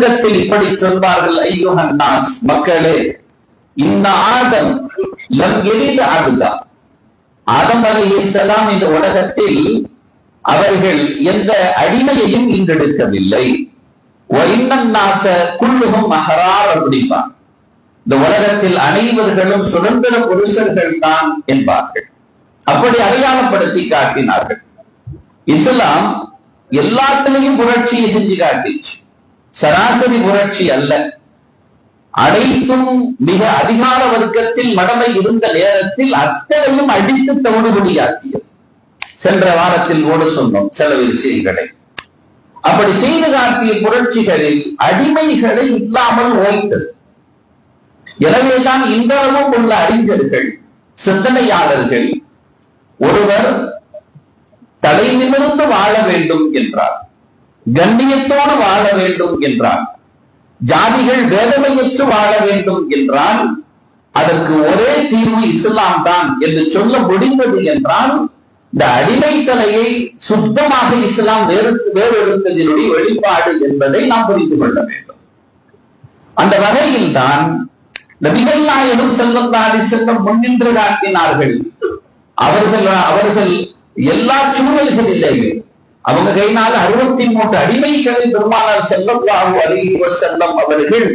சொர்க்கத்தில் இப்படி சொல்வார்கள், ஐயுஹன் நாஸ், மக்களே, இந்த ஆதம் லம் எளித ஆகுதா, ஆதம் அலைஹிஸ்ஸலாம் இந்த உலகத்தில் அவர்கள் எந்த அடிமையையும் இன்றெடுக்கவில்லை. நாச குல்லுகும் அஹரார் அப்படிப்பார். இந்த உலகத்தில் அனைவர்களும் சுதந்திர புருஷர்கள் தான் என்பார்கள். அப்படி அடையாளப்படுத்தி காட்டினார்கள். இஸ்லாம் எல்லாத்திலையும் புரட்சியை செஞ்சு காட்டிச்சு. சராசரி புரட்சி அல்ல. அனைத்தும் மிக அதிகார வர்க்கத்தில் மடமை இருந்த நேரத்தில் அத்தனையும் அடித்து தவிடுபடியாக்கியது. சென்ற வாரத்தில் கூட சொன்னோம் சில விஷயங்களை. அப்படி செய்து காட்டிய புரட்சிகளில் அடிமைகளை இல்லாமல் ஓய்த்தது. எனவேதான் இன்றளவும் உள்ள அறிஞர்கள், சிந்தனையாளர்கள், ஒருவர் தலை நிமிர்ந்து வாழ வேண்டும் என்றார், கண்ணியத்தோடு வாழ வேண்டும் என்றார், ஜாதிகள் வேதமையற்று வாழ வேண்டும் என்றால் அதற்கு ஒரே தீர்வு இஸ்லாம் தான் என்று சொல்ல முடிந்தது என்றால், இந்த அடிமைத்தலையை சுத்தமாக இஸ்லாம் வேறெடுத்ததனுடைய வெளிப்பாடு என்பதை நாம் புரிந்து கொள்ள வேண்டும். அந்த வகையில் தான் நபிகள் நாயகம் ஸல்லல்லாஹு அலைஹி வஸல்லம் முன்னின்று காட்டினார்கள். அவர்கள் எல்லா சூழல்களிலேயே அவங்க கையினால 63 அடிமைகளை பெருமானார் ஸல்லல்லாஹு அலைஹி வஸல்லம் அவர்கள்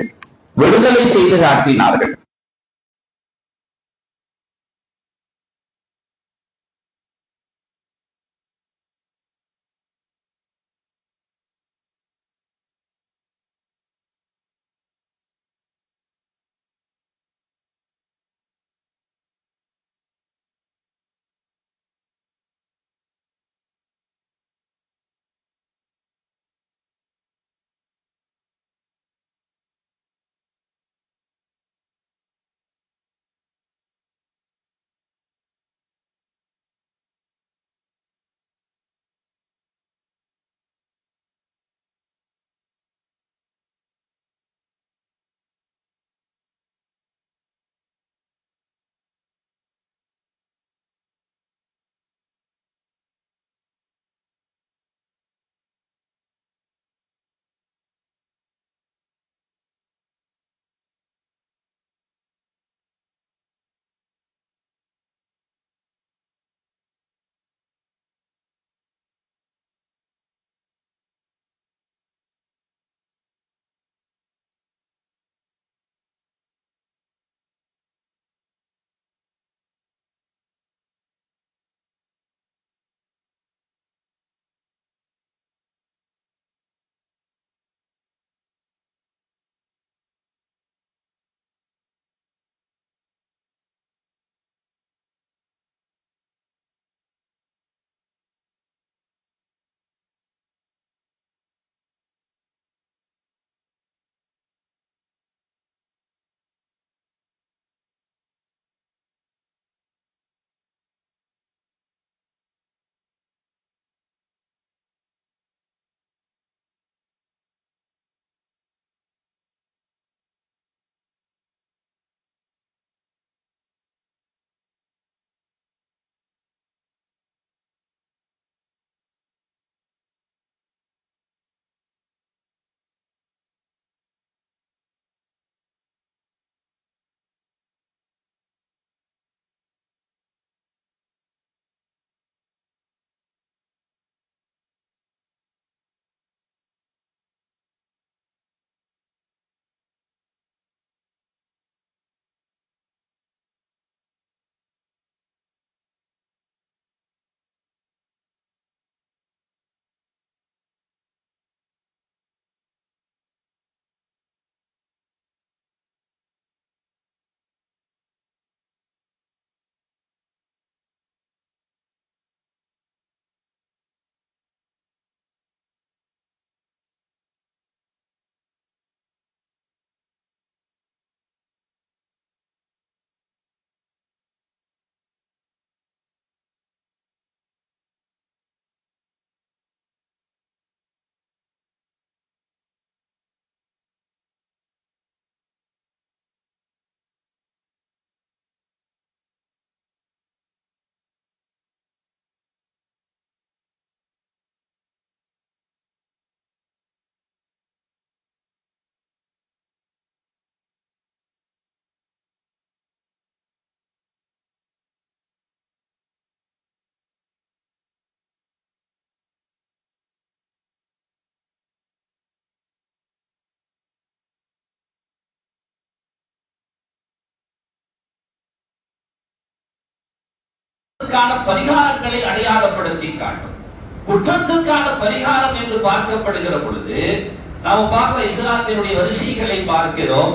விடுதலை செய்து காட்டினார்கள். குற்றத்திற்கான பரிகாரங்களை அடையாளப்படுத்தி காட்டும். குற்றத்திற்கான பரிகாரம் என்று பார்க்கப்படுகிற பொழுது நாம் பார்க்கிற இஸ்லாத்தினுடைய வரிசைகளை பார்க்கிறோம்.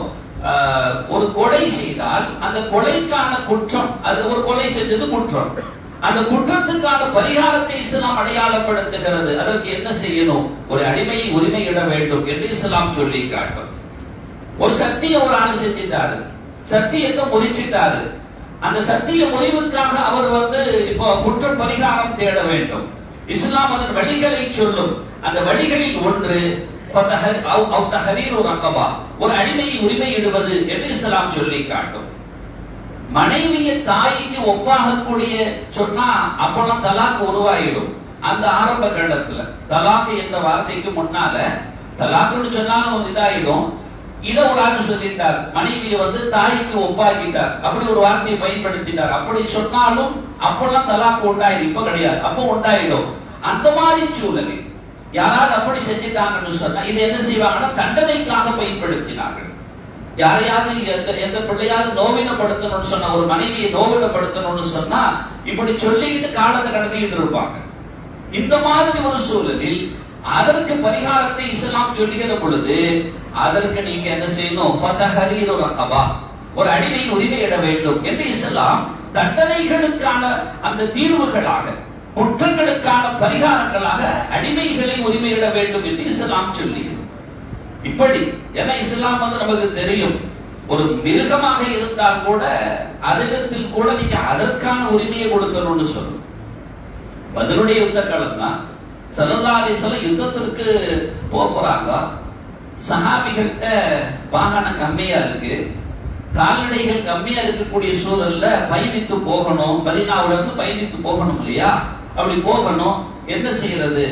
ஒரு கொலை செய்தால் அந்த கொலைக்கான குற்றம், அது ஒரு கொலை செஞ்சது குற்றம், அந்த குற்றத்துக்கான பரிகாரத்தை இஸ்லாம் அடையாளப்படுத்துகிறது. அதற்கு என்ன செய்யணும்? ஒரு அடிமையை உரிமையிட வேண்டும் என்று இஸ்லாம் சொல்லி காட்டும். ஒரு சத்திய ஒரு ஆள் செஞ்சிட்டாரு, சத்தியத்தை முறிச்சிட்டாரு, அந்த சத்திய முறிவுக்காக அவர் இப்போ குற்ற பரிகாரம் தேட வேண்டும். இஸ்லாம் அதன் வழிகளை சொல்லும். அந்த வழிகளில் ஒன்று ஒரு அடிமையை உரிமையிடுவது என்று இஸ்லாம் சொல்லி காட்டும். மனைவியை தாய்க்கு ஒப்பாகக்கூடிய சொன்னா அப்பெல்லாம் தலாக்கு உருவாயிடும். அந்த ஆரம்ப கட்டத்துல தலாக்கு என்ற வார்த்தைக்கு முன்னால தலாக்குன்னு சொன்னாலும் இதாயிடும். இத ஒரு ஆள் சொல்லிட்டார், மனைவியை தாய்க்கு ஒப்பாக்கிட்டார், அப்படி ஒரு வார்த்தையை பயன்படுத்திட்டார். அப்படி சொன்னாலும் அப்பெல்லாம் தலாக்கு உண்டாயிடும், இப்ப கிடையாது, அப்போ உண்டாயிடும். அந்த மாதிரி சூழலில் யாராவது அப்படி செஞ்சிட்டாங்கன்னு சொன்னா இது என்ன செய்வாங்கன்னா தண்டனைக்காக பயன்படுத்தினார்கள். யாரையாவது எந்த பிள்ளையாவது நோவினப்படுத்தணும்னு சொன்னா, ஒரு மனைவியை நோவினப்படுத்தணும்னு சொன்னா இப்படி சொல்லிட்டு காலத்தை கடத்திக்கிட்டு இருப்பாங்க. இந்த மாதிரி ஒரு சூழலில் அதற்கு பரிகாரத்தை இஸ்லாம் சொல்லுகிற பொழுது அதற்கு நீங்க என்ன செய்யணும்? ஃபதஹரீரு ரகபா, ஒரு அடிமை உரிமையிட வேண்டும் என்று இஸ்லாம் தண்டனைகளுக்கான அந்த தீர்வுகளாக, குற்றங்களுக்கான பரிகாரங்களாக அடிமைகளை உரிமையிட வேண்டும் என்று இஸ்லாம் சொல்லுகிறது. இப்படி ஏன்னா இஸ்லாம் நமக்கு தெரியும், ஒரு மிருகமாக இருந்தால் கூட அதிடத்தில் கூட நீங்க அதற்கான உரிமையை கொடுக்கணும்னு சொல்லும். பதிலுடைய யுத்த காலம் தான் ஸல்லல்லாஹு அலைஹி வஸல்லம் யுத்தத்திற்கு போறாங்க. சஹாபிகள்கிட்ட வாகனம் கம்மியா இருக்கு, கால்நடைகள் கம்மியா இருக்கக்கூடிய சூழல்ல பயணித்து போகணும், மதீனாவுல இருந்து பயணித்து போகணும் இல்லையா? அப்படி போகணும், என்ன செய்யறது?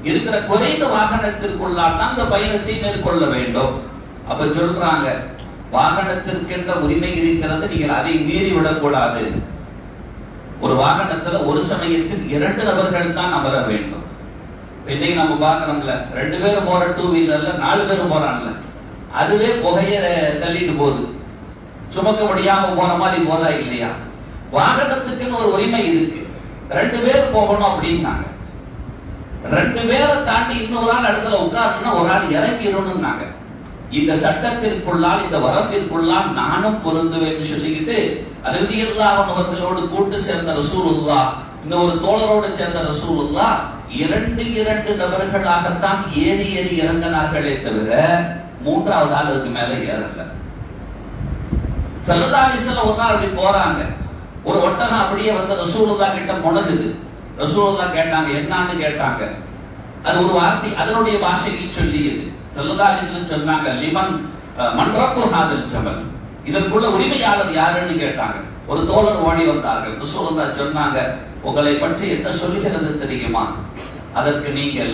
இருக்கிற குறைந்த வாகனத்திற்குள்ளால் தான் அந்த பயணத்தை மேற்கொள்ள வேண்டும். அப்ப சொல்றாங்க, வாகனத்திற்கென்ற உரிமை இருக்கிறது, நீங்கள் அதை மீறி விடக்கூடாது. ஒரு வாகனத்துல ஒரு சமயத்தில் 2 நபர்கள் தான் அமர வேண்டும். இன்னைக்கு நம்ம பார்க்கணும்ல, 2 பேரும் போற 2 வீலர்ல 4 பேரும் போறான்ல, அதுவே புகைய தள்ளிட்டு போகுது, சுமக்க முடியாம போன மாதிரி போதா இல்லையா? வாகனத்துக்குன்னு ஒரு உரிமை இருக்கு, 2 பேர் போகணும் அப்படின்னாங்க. 2 பேரை தாண்டி இன்னொரு ஆள் இடத்துல உட்கார்ந்துன்னா ஒரு ஆள் இறங்கிடணும்னாங்க. இந்த சட்டத்திற்குள்ளால், இந்த வரம்பிற்குள்ளால் நானும் பொருந்துவேன்னு சொல்லிக்கிட்டு ரலியல்லாஹு அவர்களோடு கூட்டு சேர்ந்த ரசூலுல்லாஹ், இன்னொரு தோழரோடு சேர்ந்த ரசூலுல்லாஹ் 2 நபர்களாகத்தான் ஏறி இறங்கினார்களே தவிர 3வது ஆள் அதுக்கு மேல ஏறல. ஸல்லல்லாஹு அலைஹி வஸல்லம் ஒரு நாள் அப்படி போறாங்க, ஒரு ஒட்டகம் அப்படியே ரசூலுல்லாஹ் கிட்ட முனகுது. ரசூலுல்லாஹ் கேட்டாங்க, என்னன்னு கேட்டாங்க. அது ஒரு வார்த்தை அதனுடைய பாஷையில் சொல்லியது. ஸல்லல்லாஹு அலைஹி வஸல்லம் சொன்னாங்க, லிமன் மன்ரப்பு ஹாதல் ஜமல், இதற்குள்ள உரிமையாளர் யாருன்னு கேட்டாங்க. ஒரு தோழர் ஓடி வந்தார்கள். ரசூலுல்லாஹ் சொன்னாங்க, உங்களை பற்றி என்ன சொல்லுகிறது தெரியுமா? அதற்கு நீங்கள்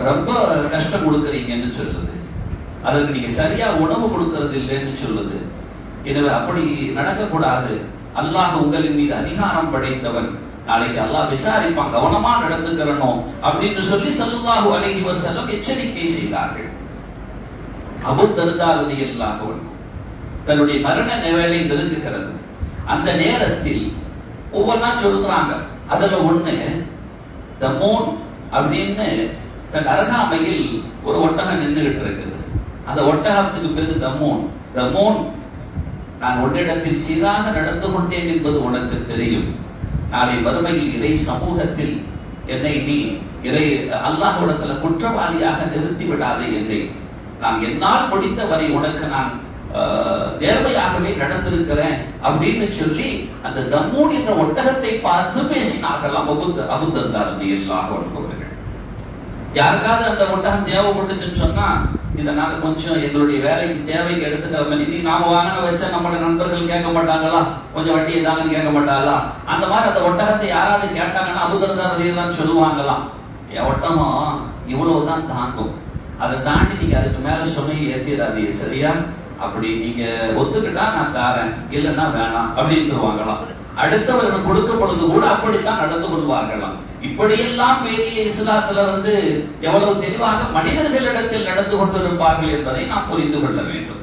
ரொம்ப கஷ்டம் கொடுக்கறீங்கன்னு சொல்லுது, அதற்கு நீங்க சரியா உணவு கொடுக்கறது இல்லைன்னு சொல்லுது. எனவே அப்படி நடக்கக்கூடாது, அல்லாஹ் உங்களின் மீது அதிகாரம் படைத்தவன், நாளைக்கு அல்லாஹ் விசாரிப்பான், கவனமா நடந்துக்கிறணும் அப்படின்னு சொல்லி ஸல்லல்லாஹு அலைஹி வஸல்லம் எச்சரிக்கை செய்தார்கள். அபூ தர்தா ரலியல்லாஹு அன்ஹு தன்னுடைய மரண வேளை நெருங்குகிறது. அந்த நேரத்தில் ஒவ்வொன்றா சொல்றாங்க. அதுல ஒண்ணு தமூன் அப்படின்னு தன் அருகாமையில் ஒரு ஒட்டகம் நின்றுகிட்டு இருக்குது. அந்த ஒட்டகத்துக்கு பேரு தமூன். தமூன், நான் உன்னிடத்தில் சீராக நடந்து கொண்டேன் என்பது உனக்கு தெரியும். நாளை வறுமையில் இறை சமூகத்தில் என்னை நீ அல்லாஹ்விடத்துல குற்றவாளியாக நிறுத்தி விடாதே என்னை. நான் என்னால் முடிந்த வரை உனக்கு நான் நேர்மையாகவே நடந்திருக்கிறேன் அப்படின்னு சொல்லி அந்த தம்மூன் என்ற ஒட்டகத்தை பார்த்து பேசினார்கள் அபூ தர்தா ரலியல்லாஹு அன்ஹு அவர்கள். யாருக்காவது அந்த ஒட்டகம் தேவைப்பட்டுச்சுன்னு சொன்னா, இதனால கொஞ்சம் எங்களுடைய வேலைக்கு தேவைக்கு எடுத்துக்கிற மாதிரி நாம வாங்கின வச்சா நம்மளோட நண்பர்கள் கேட்க மாட்டாங்களா, கொஞ்சம் வட்டியை தாங்கன்னு கேட்க மாட்டாங்களா? அந்த மாதிரி அந்த ஒட்டகத்தை யாராவது கேட்டாங்கன்னா அபூ தர்தா ரலியல்லாஹு சொல்லுவாங்களாம், என் ஒட்டகம் இவ்வளவுதான் தாங்கும், அதை தாண்டி நீங்க அதுக்கு மேல சுமையை ஏத்திடாதீங்க, சரியா? அப்படி நீங்க ஒத்துக்கிட்டா நான் தாரேன், இல்லைன்னா வேணாம் அப்படின்ட்டுருவாங்களாம். அடுத்தவர்கள் கொடுக்கும் பொழுது கூட அப்படித்தான் நடந்து கொள்வார்களாம். இப்படியெல்லாம் பெரிய இஸ்லாத்துல எவ்வளவு தெளிவாக மனிதர்களிடத்தில் நடந்து கொண்டிருப்பார்கள் என்பதை நாம் புரிந்து கொள்ள வேண்டும்.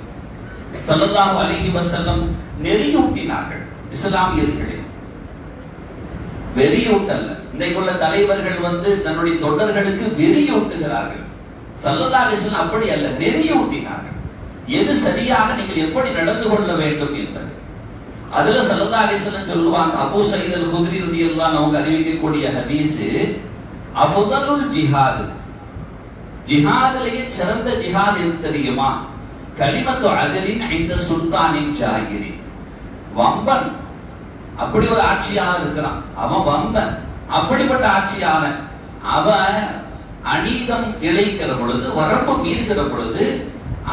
ஸல்லல்லாஹு அலைஹி வஸல்லம் நெறியூட்டினார்கள் இஸ்லாமியர்களே. வெறியூட்டல்ல. இன்றைக்குள்ள தலைவர்கள் தன்னுடைய தொண்டர்களுக்கு வெறியூட்டுகிறார்கள். ஸல்லல்லாஹு அலைஹி வஸல்லம் அப்படி அல்ல, நெறியூட்டினார்கள். எது சரியாக நீங்கள் எப்படி நடந்து கொள்ள வேண்டும் என்பது. அதுல ஸல்லல்லாஹு அலைஹி வஸல்லம் சொல்லுவாங்க, அபூ சயீத் அல் குத்ரி ரலியல்லாஹு அன்ஹு அவங்க அறிவிக்கக்கூடிய ஹதீஸ், அஃதலுல் ஜிஹாத், ஜிஹாதிலேயே சிறந்த ஜிஹாத் எது தெரியுமா? கலிமத்து அத்லின் இன்த சுல்தானின் ஜாகிரி. வம்பன், அப்படி ஒரு ஆட்சியாளர் இருக்கிறான், அவன் வம்பன். அப்படிப்பட்ட ஆட்சியாளன் அவன் அநீதம் இழைக்கிற பொழுது, வரம்பு மீறுகிற பொழுது,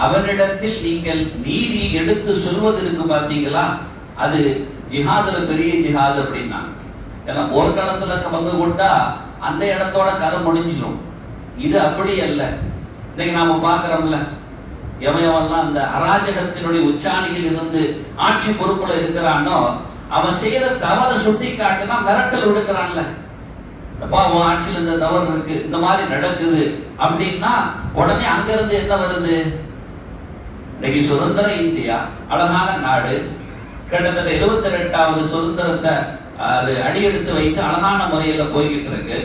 அவனிடத்தில் நீங்கள் நீதி எடுத்து சொல்வது இருக்கு பாத்தீங்களா, அது ஜிஹாதுல பெரிய ஜிஹாது அப்படின்னா. ஏன்னா போர்க்களத்துல பங்கு கொண்டா அந்த இடத்தோட கதை முடிஞ்சிடும். இது அப்படி அல்ல. இன்னைக்கு நாம பாக்குறோம்ல, எவன்லாம் அந்த அராஜகத்தினுடைய உச்சாணியில் இருந்து ஆட்சி பொறுப்புல இருக்கிறானோ அவன் செய்யற தவறை சுட்டி காட்டுனா மிரட்டல் விடுக்கிறான்ல, அப்பா உன் ஆட்சியில் இந்த தவறு இருக்கு, இந்த மாதிரி நடக்குது அப்படின்னா உடனே அங்கிருந்து என்ன வருது? இன்னைக்கு சுதந்திர இந்தியா அழகான நாடு, கிட்டத்தட்ட 72வது சுதந்திரத்தை அது அடியெடுத்து வைத்து அழகான முறையில போய்கிட்டு இருக்கு.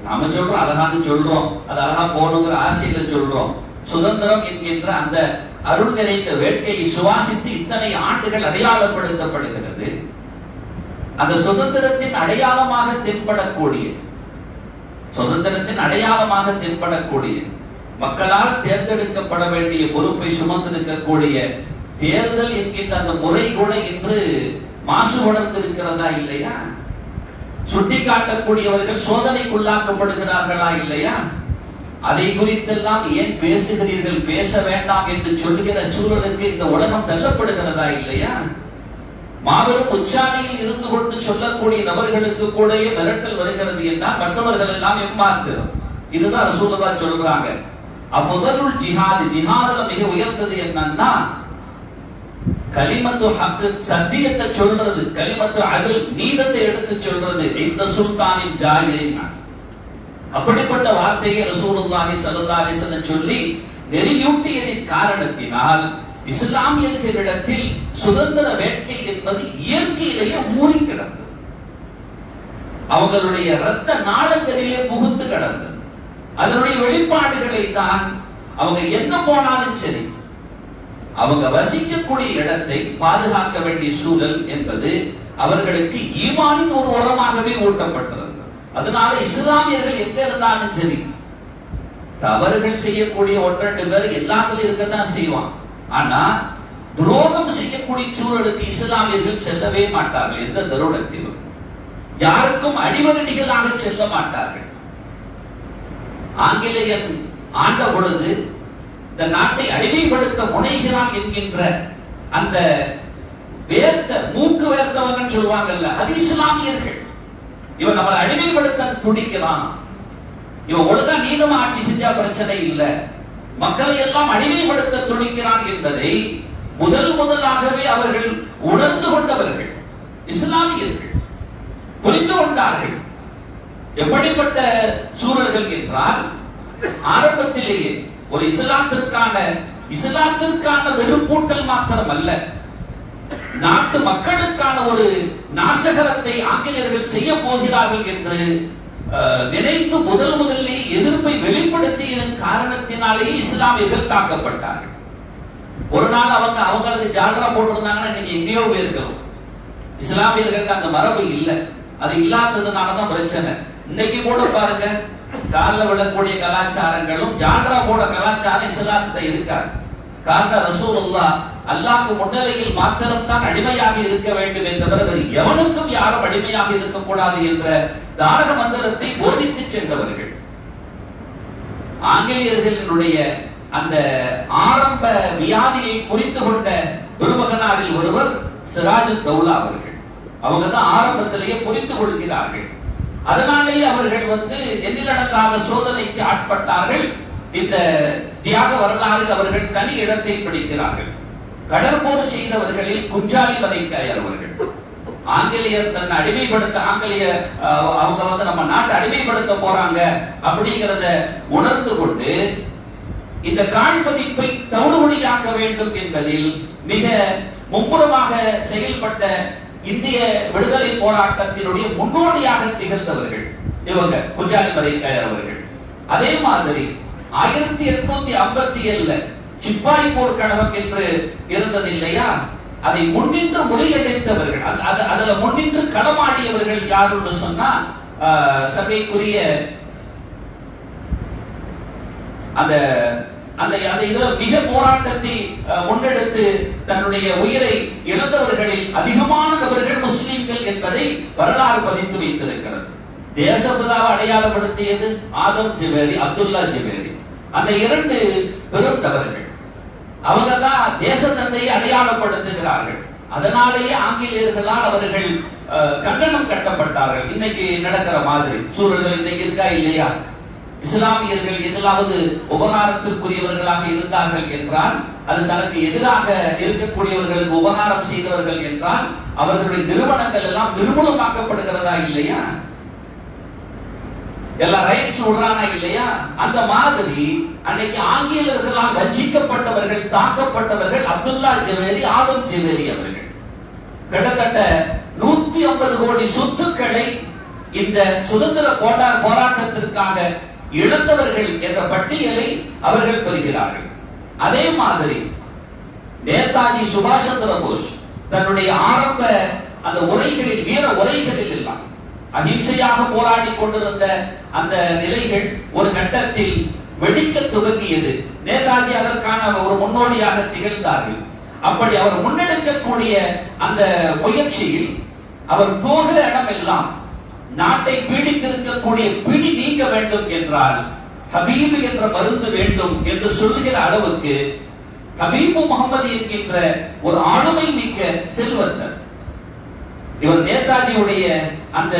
நாம சொல்றோம் அழகான்னு சொல்றோம், அது அழகா போகணுங்கிற ஆசையில சொல்றோம். சுதந்திரம் என்கின்ற அந்த அருள் நிறைந்த வேட்கையை சுவாசித்து இத்தனை ஆண்டுகள் அடையாளப்படுத்தப்படுகிறது. அந்த சுதந்திரத்தின் அடையாளமாக தென்படக்கூடிய, சுதந்திரத்தின் அடையாளமாக தென்படக்கூடிய, மக்களால் தேர்ந்தெடுக்கப்பட வேண்டிய பொறுப்பை சுமந்திருக்கக்கூடிய தேர்தல் என்கின்ற அந்த முறை கூட இன்று மாசு உணர்ந்திருக்கிறதா இல்லையா? சுட்டிக்காட்டக்கூடியவர்கள் சோதனைக்குள்ளாக்கப்படுகிறார்களா இல்லையா? அதை குறித்தெல்லாம் ஏன் பேசுகிறீர்கள், பேச வேண்டாம் என்று சொல்லுகிற சூழலுக்கு இந்த உலகம் தள்ளப்படுகிறதா இல்லையா? மாபெரும் உச்சாணியில் இருந்து கொண்டு சொல்லக்கூடிய நபர்களுக்கு கூட மிரட்டல் வருகிறது என்றால் மற்றவர்கள் எல்லாம் எம்மாத்திரம். இதுதான் ரசூலுல்லாஹ் சொல்றாங்க, அஃதலுல் ஜிஹாத், ஜிஹாதுல மிக உயர்ந்தது என்னன்னா கலிமத்து ஹக், சத்தியத்தை சொல்றது, கலிமத்து அத்ல், நீதத்தை எடுத்து சொல்றது, இந்த சுல்தானின் ஜாகிரின். அப்படிப்பட்ட வார்த்தையை ரசூலுல்லாஹி ஸல்லல்லாஹு அலைஹி வஸல்லம் சொல்லி நெறியூட்டியதின் காரணத்தினால் இஸ்லாமியர்களிடத்தில் சுதந்திர வேட்கை என்பது இயற்கையிலேயே ஊறி கிடந்தது, அவர்களுடைய இரத்த நாளங்களிலே புகுந்து கிடந்தது. அதனுடைய வெளிப்பாடுகளை தான் அவங்க எங்க போனாலும் சரி, அவங்க வசிக்கக்கூடிய இடத்தை பாதுகாக்க வேண்டிய சூழல் என்பது அவர்களுக்கு ஈமானின் ஒரு உரமாகவே ஊட்டப்பட்டிருந்தது. அதனால இஸ்லாமியர்கள் எங்க இருந்தாலும் சரி, தவறுகள் செய்யக்கூடிய ஒன்றெண்டு பேர் எல்லாத்திலும் இருக்கத்தான் செய்வான். ஆனா துரோகம் செய்யக்கூடிய சூழலுக்கு இஸ்லாமியர்கள் செல்லவே மாட்டார்கள். எந்த தருணத்திலும் யாருக்கும் அடிவரடிகளாக செல்ல மாட்டார்கள். ஆங்கிலேயன் ஆண்ட பொழுது இந்த நாட்டை அடிமைப்படுத்த முனைகிறான் என்கின்ற அந்த மூக்கு வேர்த்தவர்கள் சொல்லுவாங்கல்ல, அது இஸ்லாமியர்கள். இவன் நம்மளை அடிமைப்படுத்த துடிக்கிறான், இவன் ஒழுங்கா நீதமா ஆட்சி செஞ்சா பிரச்சனை இல்லை, மக்களை எல்லாம் அடிமைப்படுத்த துடிக்கிறான் என்பதை முதலாகவே அவர்கள் உணர்ந்து கொண்டவர்கள் இஸ்லாமியர்கள், புரிந்து கொண்டார்கள். எப்படிப்பட்ட சூழல்கள் என்றால், ஆரம்பத்திலேயே ஒரு இஸ்லாத்திற்கான வெறுப்பூட்டல் மாத்திரம் அல்ல, நாட்டு மக்களுக்கான ஒரு நாசகரத்தை ஆங்கிலேயர்கள் செய்ய போகிறார்கள் என்று நினைத்து முதலிலே எதிர்ப்பை வெளிப்படுத்தியதன் காரணத்தினாலேயே இஸ்லாமியர்கள் தாக்கப்பட்டார்கள். ஒரு நாள் அவங்களுக்கு ஜால்ரா போட்டிருந்தாங்கன்னா நீங்க எங்கேயோ போயிருக்கலாம். இஸ்லாமியர்களுக்கு அந்த மரபு இல்லை, அது இல்லாததுனாலதான் பிரச்சனை. இன்னைக்கு கூட பாருங்க, காலில் விழக்கூடிய கலாச்சாரங்களும் ஜால்ரா போட கலாச்சாரம் இஸ்லாத்துல இருக்காது. காரணம் ரசூலுல்லாஹ் அல்லாஹ்க்கு முன்னிலையில் மாத்திரம்தான் அடிமையாக இருக்க வேண்டும் என்ற வேறு எவனுக்கும் யாரும் அடிமையாக இருக்கக்கூடாது என்ற தாரக மந்திரத்தை போதித்து சென்றவர்கள். ஆங்கிலேயர்களுடைய அந்த ஆரம்ப வியாதியை புரிந்து கொண்ட பெருமகனாரில் ஒருவர் சிராஜுத் தௌலா அவர்கள். அவங்க தான் ஆரம்பத்திலேயே புரிந்து கொள்கிறார்கள். அதனாலேயே அவர்கள் எண்ணிலடங்காத சோதனைக்கு ஆட்பட்டார்கள். இந்த தியாக வரலாறில் அவர்கள் தனி இடத்தை பிடிக்கிறார்கள். கடற்போர் செய்தவர்களில் குஞ்சாலி மலைக்காயர் அவர்கள். ஆங்கிலேயர் தன்னை அடிமைப்படுத்த, அவங்க நம்ம நாட்டை அடிமைப்படுத்த போறாங்க அப்படிங்கிறத உணர்ந்து கொண்டு இந்த காழ்பதிப்பை தவிடுபடியாக்க வேண்டும் என்பதில் மிக மும்முரமாக செயல்பட்ட இந்திய விடுதலை போராட்டத்தினுடைய முன்னோடியாக திகழ்ந்தவர்கள் இவங்க குஞ்சாலி மரைக்காயர் அவர்கள். அதே மாதிரி 1857 சிப்பாய் போர்க்கழகம் என்று இருந்தது இல்லையா, அதை முன்னின்று முறியடித்தவர்கள், அதுல முன்னின்று களமாடியவர்கள் யாருன்னு சொன்னா சபைக்குரிய அந்த அந்த இதுல மிக போராட்டத்தை முன்னெடுத்து தன்னுடைய உயிரை இழந்தவர்களில் அதிகமான நபர்கள் முஸ்லிம்கள் என்பதை வரலாறு பதிந்து வைத்திருக்கிறது. தேசபிதாவை அடையாளப்படுத்தியது ஆதம் ஜவேரி, அப்துல்லா ஜவேரி. அந்த இரண்டு பெரும் நபர்கள் அவங்க தான் தேச தந்தையை அடையாளப்படுத்துகிறார்கள். அதனாலேயே ஆங்கிலேயர்களால் அவர்கள் கங்கணம் கட்டப்பட்டார்கள். இன்னைக்கு நடக்கிற மாதிரி சூழல்கள் இன்னைக்கு இருக்கா இல்லையா? இஸ்லாமியர்கள் எதிலாவது உபகாரத்திற்குரியவர்களாக இருந்தார்கள் என்றால், அது தனக்கு எதிராக இருக்கக்கூடியவர்களுக்கு உபகாரம் செய்தவர்கள் என்றால் அவர்களுடைய நிறுவனங்கள் எல்லாம் நிர்மூலமாக்கப்படுகிறதா இல்லையா? எல்லா ரைட்ஸ் விடுறானா இல்லையா? அந்த மாதிரி அன்னைக்கு ஆங்கிலேயர்களால் வஞ்சிக்கப்பட்டவர்கள், தாக்கப்பட்டவர்கள் அப்துல்லா ஜவேரி, ஆதம் ஜவேரி அவர்கள். கிட்டத்தட்ட 150 கோடி சொத்துக்களை இந்த சுதந்திர போராட்டத்திற்காக இழந்தவர்கள் என்ற பட்டியலை அவர்கள் பெறுகிறார்கள். அதே மாதிரி நேதாஜி சுபாஷ் சந்திர போஸ் தன்னுடைய ஆரம்ப அந்த உரைகளில், வீர உரைகளில் எல்லாம் அஹிம்சையாக போராடி கொண்டிருந்த அந்த நிலைகள் ஒரு கட்டத்தில் வெடிக்க துவங்கியது. நேதாஜி அதற்கான ஒரு முன்னோடியாக திகழ்ந்தார்கள். அப்படி அவர் முன்னெடுக்கக்கூடிய அந்த முயற்சியில் அவர் போகிற இடம் எல்லாம் நாட்டை பீடித்திருக்கக்கூடிய பிடி நீங்க வேண்டும் என்றால் ஹபீபு என்ற மருந்து வேண்டும் என்று சொல்லுகிற அளவுக்கு ஹபீபு முகமது என்கின்ற ஒரு ஆளுமை மிக்க செல்வந்தர் இவர் நேதாஜியுடைய அந்த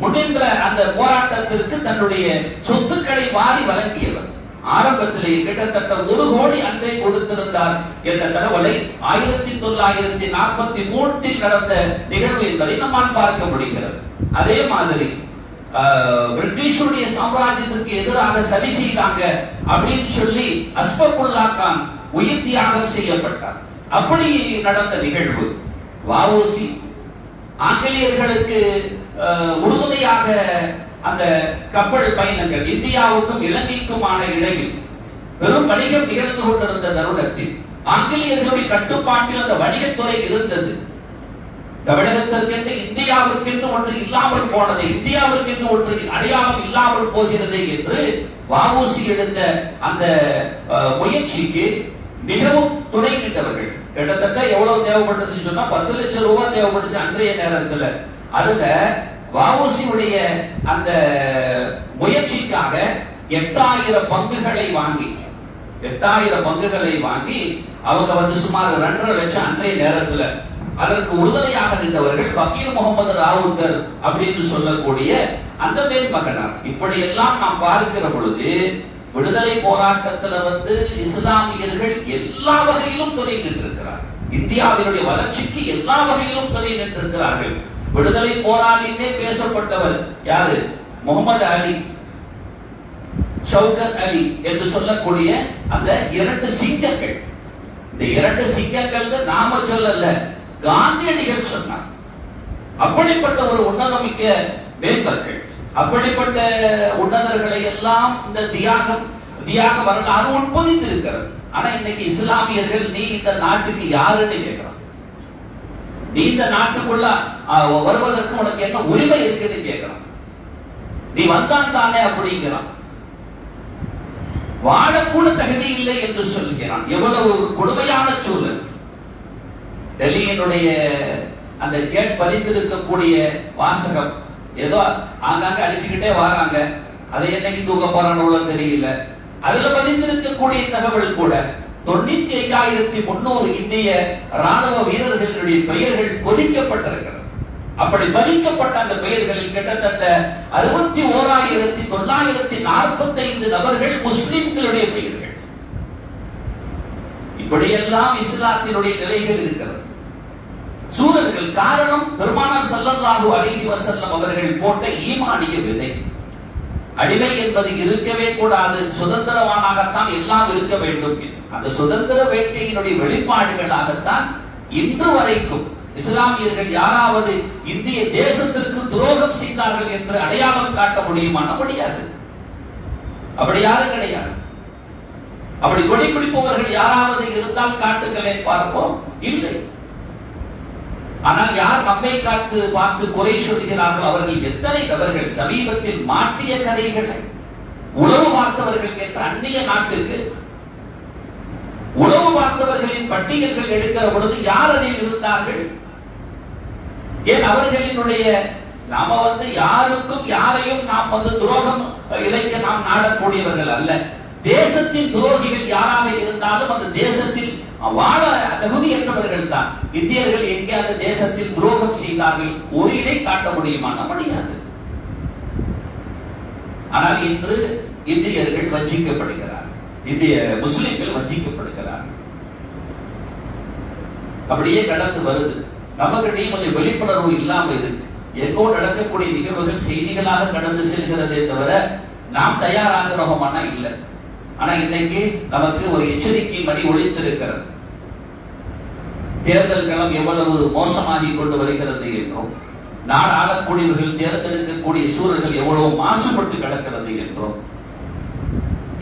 முன்னின்ற அந்த போராட்டத்திற்கு தன்னுடைய சொத்துக்களை வாரி வழங்கியவர். ஆரம்பத்திலேயே கிட்டத்தட்ட 1 கோடி அன்பை கொடுத்திருந்தார் என்ற தகவலை 1943 நடந்த நிகழ்வு என்பதை நம்மால் பார்க்க முடிகிறது. அதே மாதிரி பிரிட்டிஷுடைய சாம்ராஜ்யத்திற்கு எதிராக சதி செய்தாங்க அப்படின்னு சொல்லி அஸ்ஃபகுல்லா கான் உயிர் தியாகம் செய்யப்பட்டார். அப்படி நடந்த நிகழ்வு. வஉசி ஆங்கிலேயர்களுக்கு உறுதுணையாக அந்த கப்பல் பயணங்கள் இந்தியாவுக்கும் இலங்கைக்குமான இடையில் பெரும் வணிகம் நிகழ்ந்து கொண்டிருந்த தருணத்தில் ஆங்கிலேயர்களுடைய கட்டுப்பாட்டில் அந்த வணிகத்துறை இருந்தது. தமிழகத்திற்கென்று இந்தியாவிற்கென்று ஒன்று இல்லாமல் போனது, இந்தியாவிற்கென்று ஒன்று அடையாளம் இல்லாமல் போகிறது என்று வஉசி எடுத்த அந்த முயற்சிக்கு மிகவும் துணை நின்றவர்கள். கிட்டத்தட்ட எவ்வளவு தேவைப்பட்டதுன்னு சொன்னா 10 லட்சம் ரூபாய் தேவைப்பட்டுச்சு அன்றைய நேரத்தில். அதுல வஉசியுடைய அந்த முயற்சிக்காக 8000 பங்குகளை வாங்கி அவங்க சுமார் 2.5 லட்சம் அன்றைய நேரத்தில். அதற்கு உறுதுணையாக நின்றவர்கள் ஃபக்கீர் முகமது ராவுத்தர் அப்படின்னு சொல்லக்கூடிய அந்த மேல் மகனார். இப்படி எல்லாம் நாம் பார்க்கிற பொழுது விடுதலை போராட்டத்தில் இஸ்லாமியர்கள் எல்லா வகையிலும் துணை நின்றிருக்கிறார். இந்தியாவினுடைய வளர்ச்சிக்கு எல்லா வகையிலும் துணை நின்றிருக்கிறார்கள். விடுதலை போராளினே பேசப்பட்டவர் யாரு? முகமது அலி, ஷவுகத் அலி என்று சொல்லக்கூடிய அந்த 2 சிங்கங்கள். இந்த 2 சிங்கங்கள் நாம சொல்லல, காந்தியடிகள் சொன்னார். அப்படிப்பட்ட ஒரு உன்னதமிக்க மேம்பர்கள், அப்படிப்பட்ட உன்னதர்களை எல்லாம் இந்த தியாக வரலாறு உட்பொதித்திருக்கிறது. ஆனா இன்னைக்கு இஸ்லாமியர்கள் நீ இந்த நாட்டுக்கு யாருன்னு கேட்கிறான். நீ இந்த நாட்டுக்குள்ள வருவதற்கு உனக்கு என்ன உரிமை இருக்குன்னு கேட்கிறான். நீ வந்தான் தானே அப்படிங்கிறான். வாழக்கூட தகுதி இல்லை என்று சொல்கிறான். எவ்வளவு ஒரு கொடுமையான சூழல். டெல்லியினுடைய அந்த கேட் பதிந்திருக்கக்கூடிய வாசகம் ஏதோ ஆங்காங்க அடிச்சுக்கிட்டே வராங்க. அதை என்னைக்கு தூக்க போறான்னு தெரியல. அதுல பதிந்திருக்கக்கூடிய தகவல் கூட 95,300 இந்திய ராணுவ வீரர்களுடைய பெயர்கள் பொதிக்கப்பட்டிருக்கிறது. அப்படி பதிக்கப்பட்ட அந்த பெயர்களில் கிட்டத்தட்ட 61,945 நபர்கள் முஸ்லிம்களுடைய பெயர்கள். இப்படியெல்லாம் இஸ்லாத்தினுடைய நிலைகள் இருக்கிறது, சூழல்கள். காரணம் பெருமானார் ஸல்லல்லாஹு அலைஹி வஸல்லம் அவர்கள் போட்ட ஈமானிய விதை. அடிமை என்பது இருக்கவே கூடாது, சுதந்திரவானாகத்தான் எல்லாம் இருக்க வேண்டும். அந்த சுதந்திர வேட்கையினுடைய வெளிப்பாடுகளாகத்தான் இன்று வரைக்கும் இஸ்லாமியர்கள் யாராவது இந்திய தேசத்திற்கு துரோகம் செய்தார்கள் என்று அடையாளம் காட்ட முடியுமா? முடியாது. அப்படி யாரும் கிடையாது. அப்படி கொடி பிடிப்பவர்கள் யாராவது இருந்தால் காட்டுங்களேன் பார்ப்போம். இல்லை. ஆனால் யார் நம்மை பார்த்து குறை சொல்கிறார்கள்? அவர்கள் எத்தனை நபர்கள் சமீபத்தில் மாட்டிய கதைகளை உளவு பார்த்தவர்கள் என்ற அந்நிய நாட்டுக்கு உளவு பார்த்தவர்களின் பட்டியல்கள் எடுக்கிற பொழுது யார் அதில் இருந்தார்கள்? ஏன் அவர்களினுடைய நாம யாருக்கும் யாரையும் நாம் துரோகம் இழைக்க நாம் நாடக்கூடியவர்கள் அல்ல. தேசத்தின் துரோகிகள் யாராக இருந்தாலும் அந்த தேசத்தில் வாழ தகுதியற்றவர்கள் தான். இந்தியர்கள் எங்கே அந்த தேசத்தில் துரோகம் செய்தார்கள்? ஒரு இதை காட்ட முடியுமா? முடியாது. ஆனால் இன்று இந்தியர்கள் வஞ்சிக்கப்படுகிறார், இந்திய முஸ்லிம்கள் வஞ்சிக்கப்படுகிறார். அப்படியே கடந்து வருது. நமக்கிடையே கொஞ்சம் விழிப்புணர்வு இல்லாம இருக்கு. எங்கோ நடக்கக்கூடிய நிகழ்வுகள் செய்திகளாக கடந்து செல்கிறதே தவிர நாம் தயாராகிறோமானா இல்லை. ஆனா இன்னைக்கு நமக்கு ஒரு எச்சரிக்கை மணி ஒலித்திருக்கிறது. தேர்தல் களம் எவ்வளவு மோசமாகி கொண்டு வருகிறது என்றும், நாடு ஆளக்கூடியவர்கள் தேர்ந்தெடுக்கக்கூடிய சூழல்கள் எவ்வளவு மாசுபட்டு கிடக்கிறது என்றும்,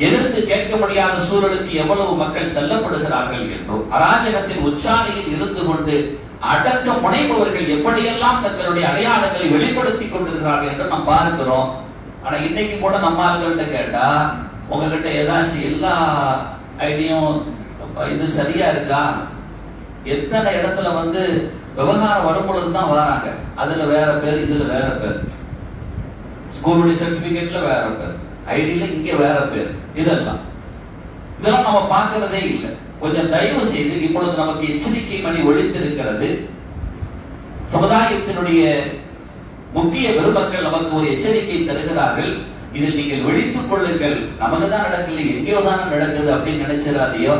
எதிர்த்து கேட்க முடியாத சூழலுக்கு எவ்வளவு மக்கள் தள்ளப்படுகிறார்கள் என்றும், அராஜகத்தின் உச்சாணியில் இருந்து கொண்டு அடக்க முனைபவர்கள் எப்படியெல்லாம் தங்களுடைய அடையாளங்களை வெளிப்படுத்திக் கொண்டிருக்கிறார்கள் என்று நாம் பார்க்கிறோம். ஆனா இன்னைக்கு கூட நம்ம ஆளுகிட்ட கேட்டா, உங்ககிட்ட ஏதாச்சும் எல்லா ஐடியும் இது சரியா இருக்கா? எத்தனை இடத்துல விவகாரம் வரும்பொழுதுதான் வராங்க. அதுல வேற பேர், இதுல வேற பேர், ஸ்கூலுடைய சர்டிபிகேட்ல வேற பேர், ஐடியில இங்க வேற பேர். இதெல்லாம் நம்ம பார்க்கிறதே இல்லை. கொஞ்சம் தயவு செய்து இப்பொழுது நமக்கு எச்சரிக்கை மணி ஒலித்திருக்கிறது. சமுதாயத்தினுடைய முக்கிய பெருமக்கள் நமக்கு ஒரு எச்சரிக்கை தருகிறார்கள். இதில் நீங்கள் விழித்துக் கொள்ளுங்கள். நமக்கு தான் நடக்கல, எங்கேயோ தானே நடக்குது அப்படின்னு நினைச்சிடாதையோ.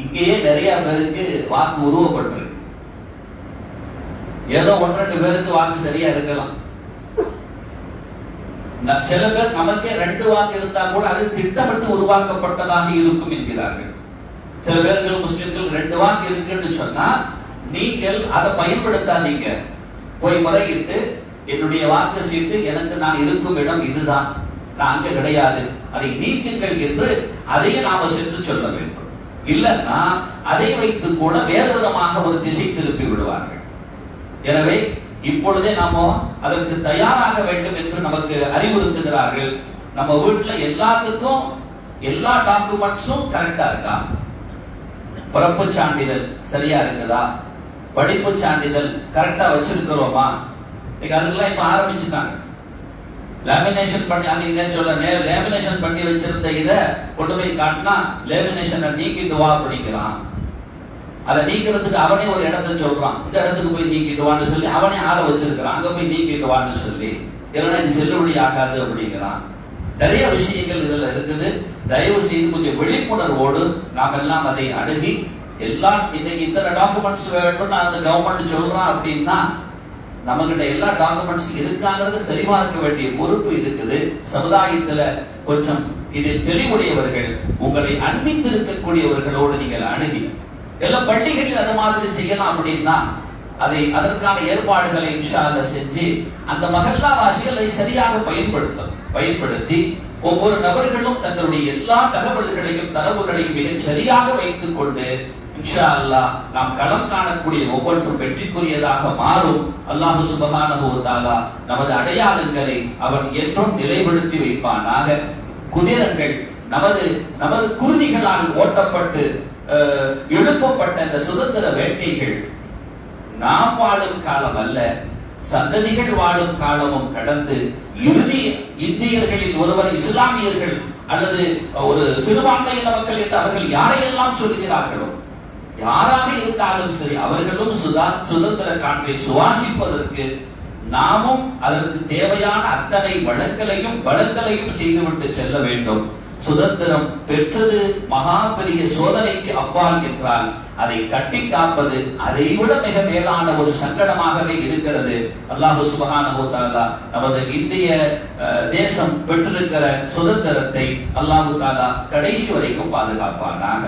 இங்கேயே நிறைய பேருக்கு வாக்கு உருவப்பட்டிருக்கு. ஏதோ 1-2 பேருக்கு வாக்கு சரியா இருக்கலாம். சில பேர் நமக்கே 2 வாக்கு இருந்தா கூட அது திட்டமிட்டு உருவாக்கப்பட்டதாக இருக்கும் என்கிறார்கள். சில பேர்கள் முஸ்லிம்கள் 2 வாக்கு இருக்குன்னு சொன்னா நீங்கள் அதை பயன்படுத்தாதீங்க. போய் முறையிட்டு என்னுடைய வாக்கு சீட்டு எனக்கு நான் இருக்கும் இடம் இதுதான், நான் அங்க கிடையாது, அதை நீக்குங்கள் என்று அதையே நாம சென்று சொல்ல வேண்டும். இல்லைன்னா அதை வைத்து கூட வேறு விதமாக ஒரு திசை திருப்பி விடுவார்கள். எனவே இப்பொழுதே நாம அதற்கு தயாராக வேண்டும் என்று நமக்கு அறிவுறுத்துகிறார்கள். நம்ம வீட்டுல எல்லாத்துக்கும் எல்லா டாக்குமெண்ட்ஸும் கரெக்டா இருக்கா? பிறப்பு சான்றிதழ் சரியா இருக்குதா? படிப்பு சான்றிதழ் கரெக்டா வச்சிருக்கிறோமா? அதுக்கெல்லாம் இப்ப ஆரம்பிச்சுட்டாங்க. லேமினேஷன் பண்ணி லேமினேஷன் பண்ணி வச்சிருந்த இதை கொண்டு போய் காட்டினா லேமினேஷனை நீக்கிட்டு வா அப்படிங்கிறான். அதை நீக்கிறதுக்கு அவனே ஒரு இடத்தை சொல்றான், இந்த இடத்துக்கு போய் நீக்கிட்டு வான்னு சொல்லி அவனே ஆளை வச்சிருக்கிறான், அங்க போய் நீக்கிட்டு வான்னு சொல்லி, இல்லைன்னா இது செல்லுபடி ஆகாது அப்படிங்கிறான். நிறைய விஷயங்கள் இதுல இருக்குது. தயவு செய்து கொஞ்சம் விழிப்புணர்வோடு நாம் எல்லாம் அதை அணுகி, எல்லாம் இன்னைக்கு இத்தனை டாக்குமெண்ட்ஸ் வேணும்னு அந்த கவர்மெண்ட் சொல்றான் அப்படின்னா நம்மகிட்ட எல்லா டாக்குமெண்ட்ஸ் இருக்காங்கிறது சரிபார்க்க வேண்டிய பொறுப்பு இருக்குது. சமுதாயத்துல கொஞ்சம் இதில் தெளிவுடையவர்கள், உங்களை அன்பித்து இருக்கக்கூடியவர்களோடு நீங்கள் அணுகி, எல்லா பள்ளிகளில் அது மாதிரி செய்யலாம் அப்படின்னா அதற்கான ஏற்பாடுகளை இன்ஷா அல்லாஹ் செஞ்சு அந்த மஹல்லா வாசிகள் அதை சரியாக பயன்படுத்தி ஒவ்வொரு நபர்களும் தங்களுடைய எல்லா தகவல்களையும் தரவுகளையும் மிக சரியாக வைத்துக் கொண்டு இன்ஷா அல்லாஹ் நாம் களம் காணக்கூடிய ஒவ்வொன்றும் வெற்றிக்குரியதாக மாறும். அல்லாஹ் சுப்ஹானஹு வ தஆலா நமது அடையாளங்களை அவன் என்றும் நிலைப்படுத்தி வைப்பானாக. குதிரங்கள் நமது குருதிகளால் ஓட்டப்பட்டு எழுப்பப்பட்ட இந்த சுதந்திர வேட்கைகள் நாம் வாழும் காலம் அல்ல, சந்ததிகள் வாழும் காலமும் கடந்து இறுதி இந்தியர்களில் ஒருவர் இஸ்லாமியர்கள் அல்லது ஒரு சிறுபான்மையின மக்கள் என்று அவர்கள் யாரையெல்லாம் சொல்கிறார்களோ, யாராக இருந்தாலும் சரி, அவர்களும் சுதந்திர காற்றை சுவாசிப்பதற்கு நாமும் அதற்கு தேவையான அத்தனை வளங்களையும் செய்துவிட்டு செல்ல வேண்டும். சுதந்திரம் பெற்றது மகா பெரிய சோதனைக்கு அப்பால் என்றால் அதை கட்டி காப்பது அதை விட மிக மேலான ஒரு சங்கடமாகவே இருக்கிறது. அல்லாஹ் சுப்ஹானஹு வ தஆலா நமது இந்திய தேசம் பெற்றிருக்கிற சுதந்திரத்தை அல்லாஹ் தஆலா கடைசி வரைக்கும் பாதுகாப்பானாக.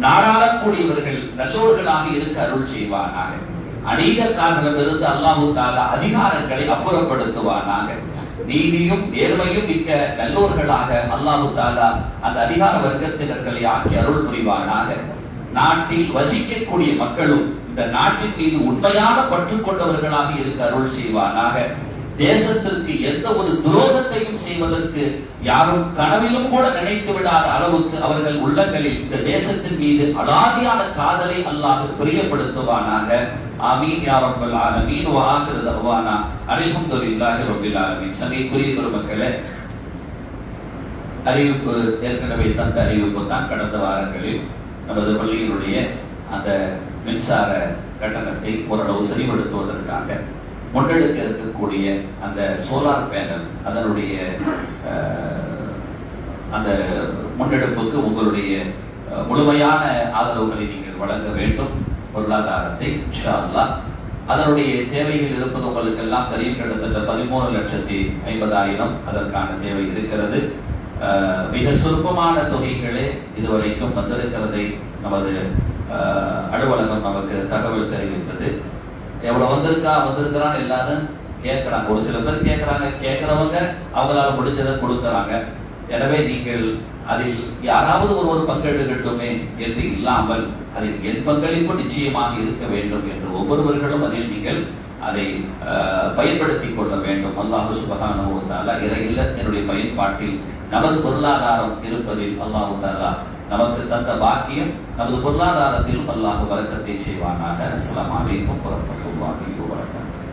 நாடாளக்கூடியவர்கள் நல்லோர்களாக இருக்க அருள் செய்வானாக. அநீதக்காரர்களிடமிருந்து அல்லாஹு தஆலா அதிகாரங்களை அப்புறப்படுத்துவானாக. நீதியும் நேர்மையும் மிக்க நல்லோர்களாக அல்லாஹு தஆலா அந்த அதிகார வர்க்கத்தினர்களை ஆக்கி அருள் புரிவானாக. நாட்டில் வசிக்கக்கூடிய மக்களும் இந்த நாட்டின் மீது உண்மையான பற்று கொண்டவர்களாக இருக்க அருள் செய்வானாக. தேசத்திற்கு எந்த ஒரு துரோகத்தையும் செய்வதற்கு யாரும் கனவிலும் கூட நினைத்து விடாத அளவுக்கு அவர்கள் உள்ளங்களில் இந்த தேசத்தின் மீது அலாதியான காதலை அல்லாஹ் பிரியப்படுத்துவானாக. ஆமீன் யா ரப்பல் ஆலமீன். வ ஆகிரு தஅவானா அல்ஹம்துலில்லாஹி ரப்பில் ஆலமீன். சங்கைக்குரிய பெருமக்களே, அறிவிப்பு ஏற்கனவே தந்த அறிவிப்பு தான். கடந்த வாரங்களில் நமது பள்ளியினுடைய அந்த மின்சார கட்டணத்தை ஓரளவு சரிபடுத்துவதற்காக முன்னெடுக்க இருக்கக்கூடிய அந்த சோலார் பேனல், அதனுடைய அந்த முன்னெடுப்புக்கு உங்களுடைய முழுமையான ஆதரவுகளை நீங்கள் வழங்க வேண்டும். பொருளாதாரத்தை இன்ஷா அல்லாஹ் அதனுடைய தேவைகள் இருப்பது உங்களுக்கு எல்லாம் தெரியும். கிட்டத்தட்ட 13,50,000 அதற்கான தேவை இருக்கிறது. மிக சொற்பமான தொகைகளே இதுவரைக்கும் வந்திருக்கிறதை நமது அலுவலகம் நமக்கு தகவல் தெரிவித்தது. எவ்வளவு வந்திருக்கிறான்னு எல்லாரும் கேட்கிறாங்க. ஒரு சில பேர் கேட்கிறாங்க, கேட்கிறவங்க அவங்களால முடிஞ்சதை கொடுக்கறாங்க. எனவே நீங்கள் அதில் யாராவது ஒருவர் பங்கெடுக்கட்டுமே என்று இல்லாமல் அதில் என் பங்களிப்பு நிச்சயமாக இருக்க வேண்டும் என்று ஒவ்வொருவர்களும் அதில் நீங்கள் அதை பயன்படுத்திக் கொள்ள வேண்டும். அல்லாஹ் சுப்ஹானஹு வ தஆலா இறை இல்லத்தினுடைய பயன்பாட்டில் நமது பொருளாதாரம் இருப்பதில் அல்லாஹ் தஆலா நமக்கு தந்த பாக்கியம், நமது பொருளாதாரத்தில் அல்லாஹ் பரக்கத்தை செய்வானாக. அஸ்ஸலாமு அலைக்கும் வரஹ்மத்துல்லாஹி வ பரகாத்துஹு.